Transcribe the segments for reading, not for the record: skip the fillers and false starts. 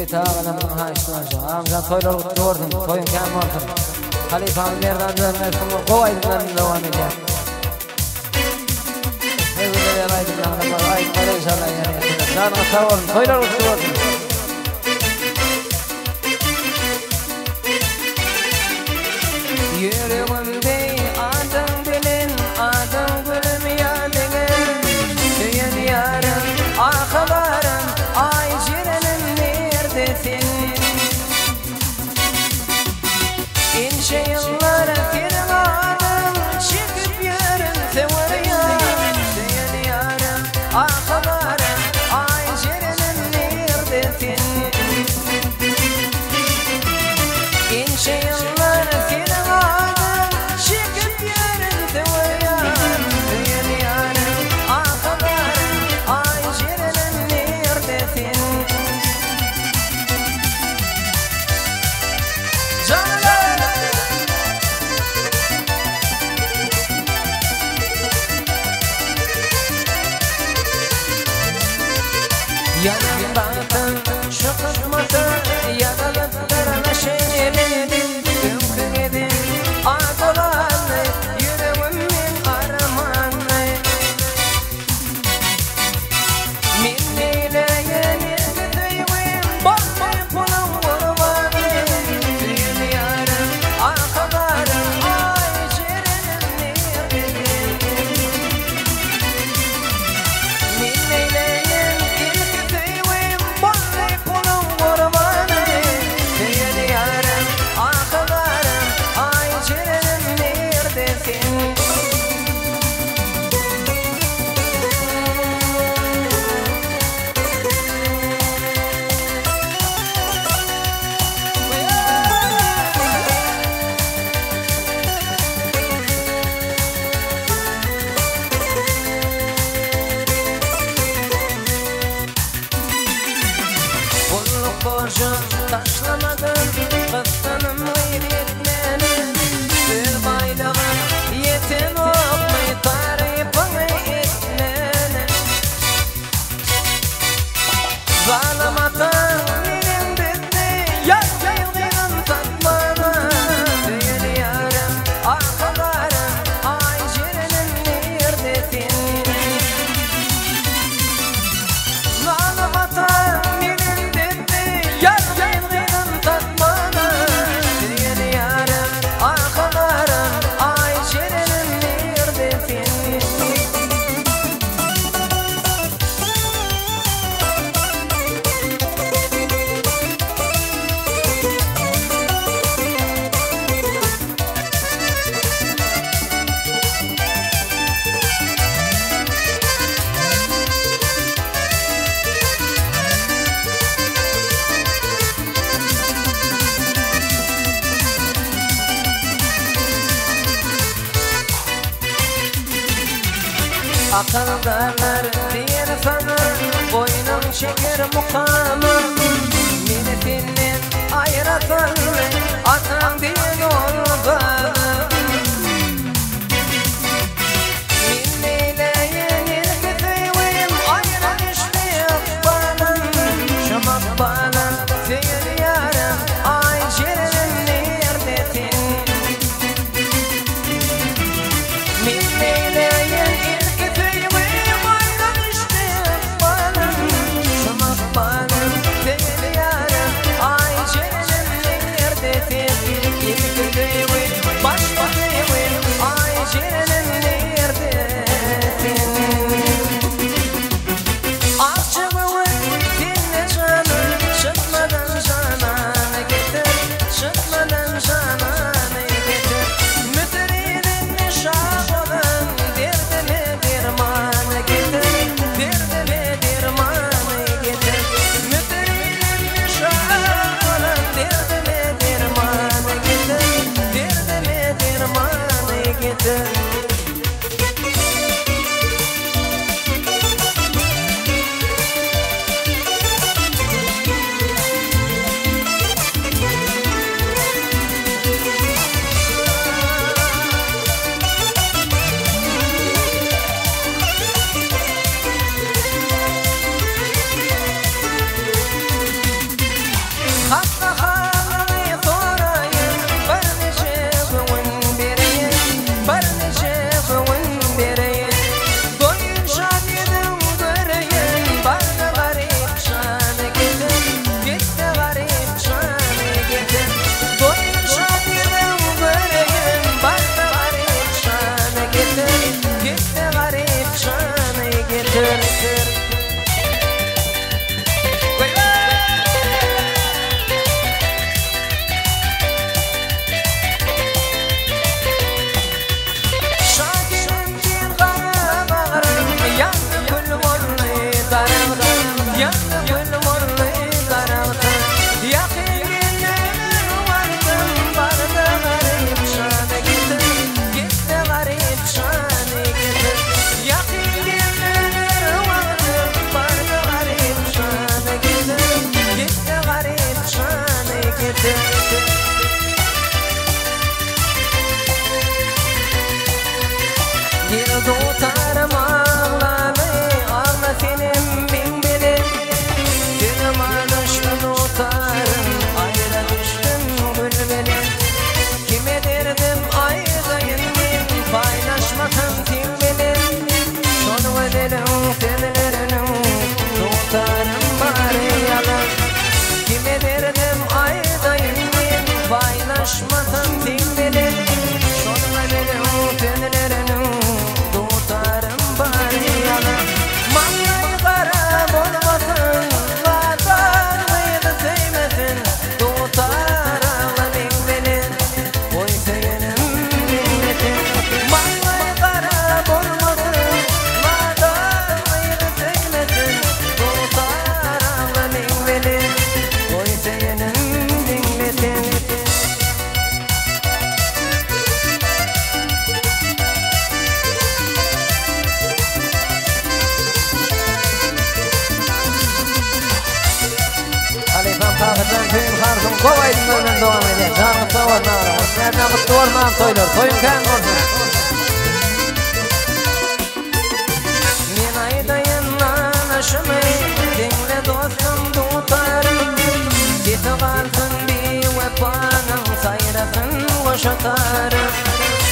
Biri tağına bana iştimaca. Amca toylar kutluyorsun. Toyun kendi olsun. Halifa'nın yerden dönmesin. Kovaydınlar devam edeceğim. Sevgili yalaydım yanına. Ayıkları inşallah yani. Canına sağ olun. Toylar kutluyorsun. Yüreğimde adın bilin, adın gülüm yadını. Tüyün yarım, akılarım, ay cirenim neredesin? İnce yıllara firmadım, çıkıp yürüm seviyorum. Tüyün yarım, akılarım, ay cirenim neredesin? İnce yıllara firmadım, çıkıp yürüm seviyorum. Tüyün yarım, akılarım, ay cirenim neredesin? Yanımdasın şu kısmata yaralıklarına şehredin. Ümkü edin arzularını yüreğimin aramanı. Min neyleyen ilgiteyim bakmayı kulum vurmanı. Tüyün yarım arkalarım ay cirenim neredesin? Min neyleyen borcum taşlamadım, kıstanım gayretlerim. Bir baylağım yetim olmayı tarifini etlerim. Zalim atan benim bitti, yayılgın tatmana. Tüyün yarım, arkalarım, ay cirenim neredesin? Zalim atan akıldalar diğer sana boynum çeker mukamı. Milletinden ayıratan atan diye yolda. Min neyleyen ilgiteyim ayıran işte bana. Şamak bana tüyün yarım ay cirenim neredesin? Min neyleyen bana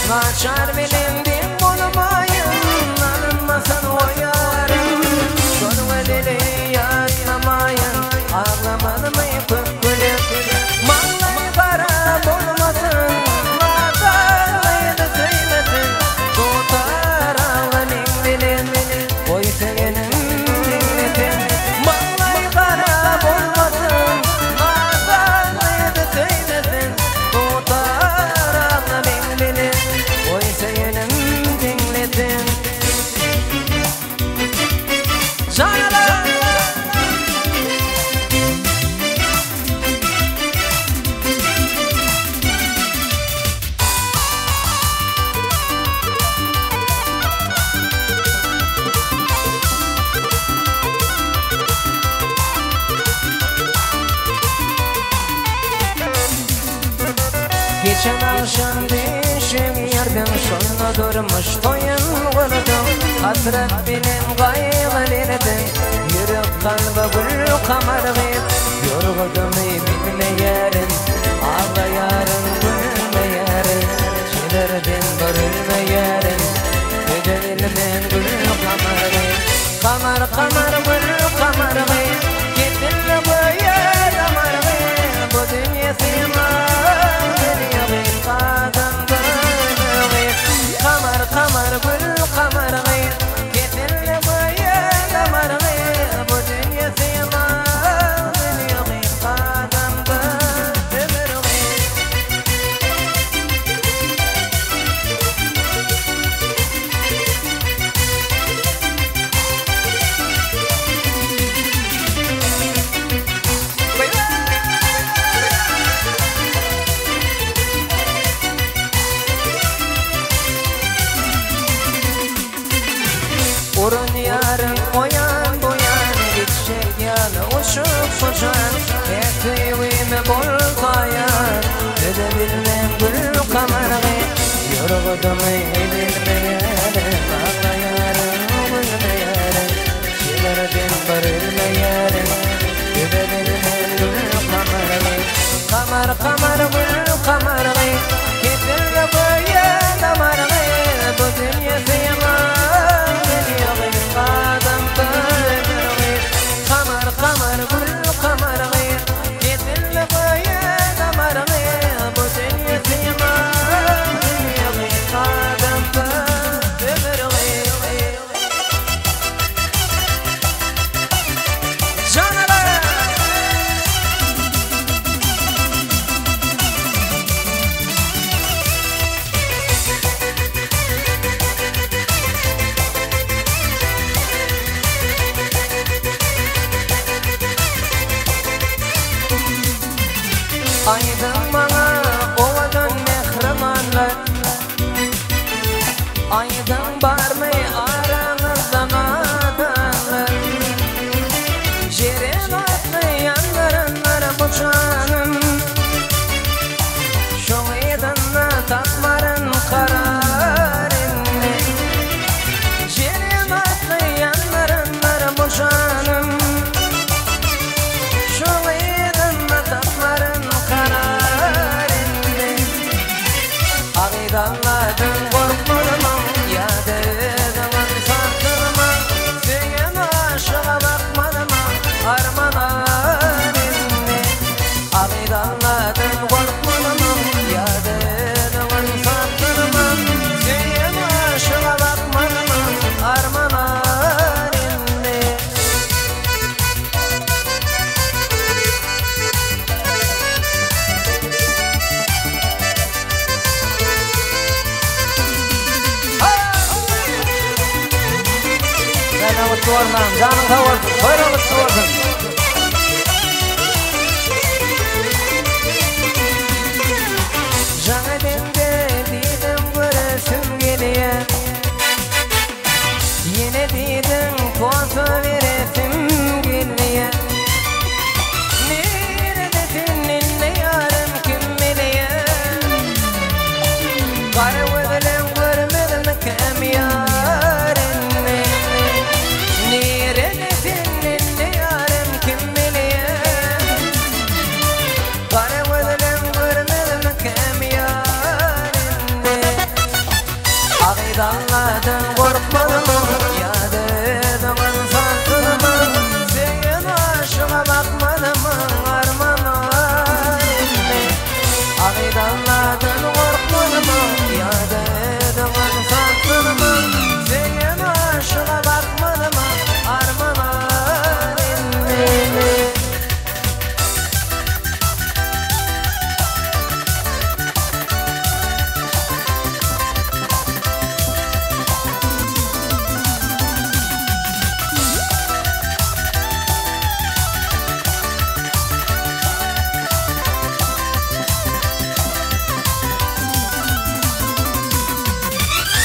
Naçar bilindim bulmayın, alınmasın o yarım. Sorvelili yanlamayın, ağlamadı mı yıkıp gülüp. Mallayı para bulmasın, vatanlıydı söylesin. Tutar ağlanın bilin, oy seyenim dinletin. Mallayı para bulmasın, vatanlıydı söylesin. Tutar ağlanın bilin, oy seyenim dinletin. Canala geçen akşam değişim yerden sonra durmuş toyun vurdum. Hasret benim gayrıledim, yürek kalbe gül kamargıyım. Yorgudum bilmeyerim, ağlayarım gülmeyerim. Çilerden görülmeyerim, bedelilmen gül kamargıyım. Kamar kamar gül kamargıyım, gittin bu yer kamargıyım. Bu dünya sığmaz. Kamar kamar gül kamar gıyır, getirli bu yer kamar gıyır. Bu dünya sığmaz, dünya gıyır, kadamda ömür gıyır. Urun yarın oyan boyan, gidecek yanı uçup uçan. Ektiğimi bol kayan, edebilmem gül kamargı. Yorgudum bilmeyerim, ağlayarım gülmeyerim. Çilerden görülmeyerim, edebilmem gül kamargı. Kamar kamar gül kamargı, getirli bu yer kamargı. Bu dünya sığmaz. Kamar kamar gül kamar gıyır, getirli bu yer kamar gıyır. Bu dünya sığmaz, dünya gıyır, kadamda Allah'ım canın sağ olsun, soyramız sağ olsun. Жаңа demde dedim göresim geliye, yine dedim foto veresim geliye. Neredesin ne yarım kim biliye, kara gözlüm görmedim kim yarını. Neredesin ne yarım kim biliye, kara gözlüm görmedim kim yarını. Ağıdanlardan korkmadım ya dedim sandım, senin aşığa bakmadım armana inme. Ağıdanlardan korkmadım ya dedim sandım, senin aşığa bakmadım armana inme.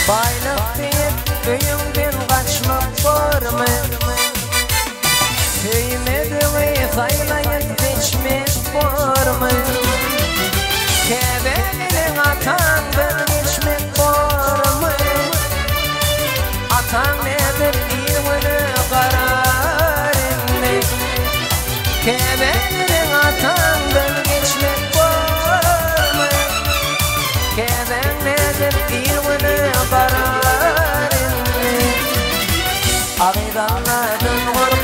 Baylık deyip köyümden kaçmak var mı? Köymediği saylayıp geçmek var mı? Kebelinin atandan geçmek var mı? Atan nedir iyini kararını? Kebelinin atandan geçmek var mı? Keben nedir iyini kararını? Ağıdanlardan korkmadım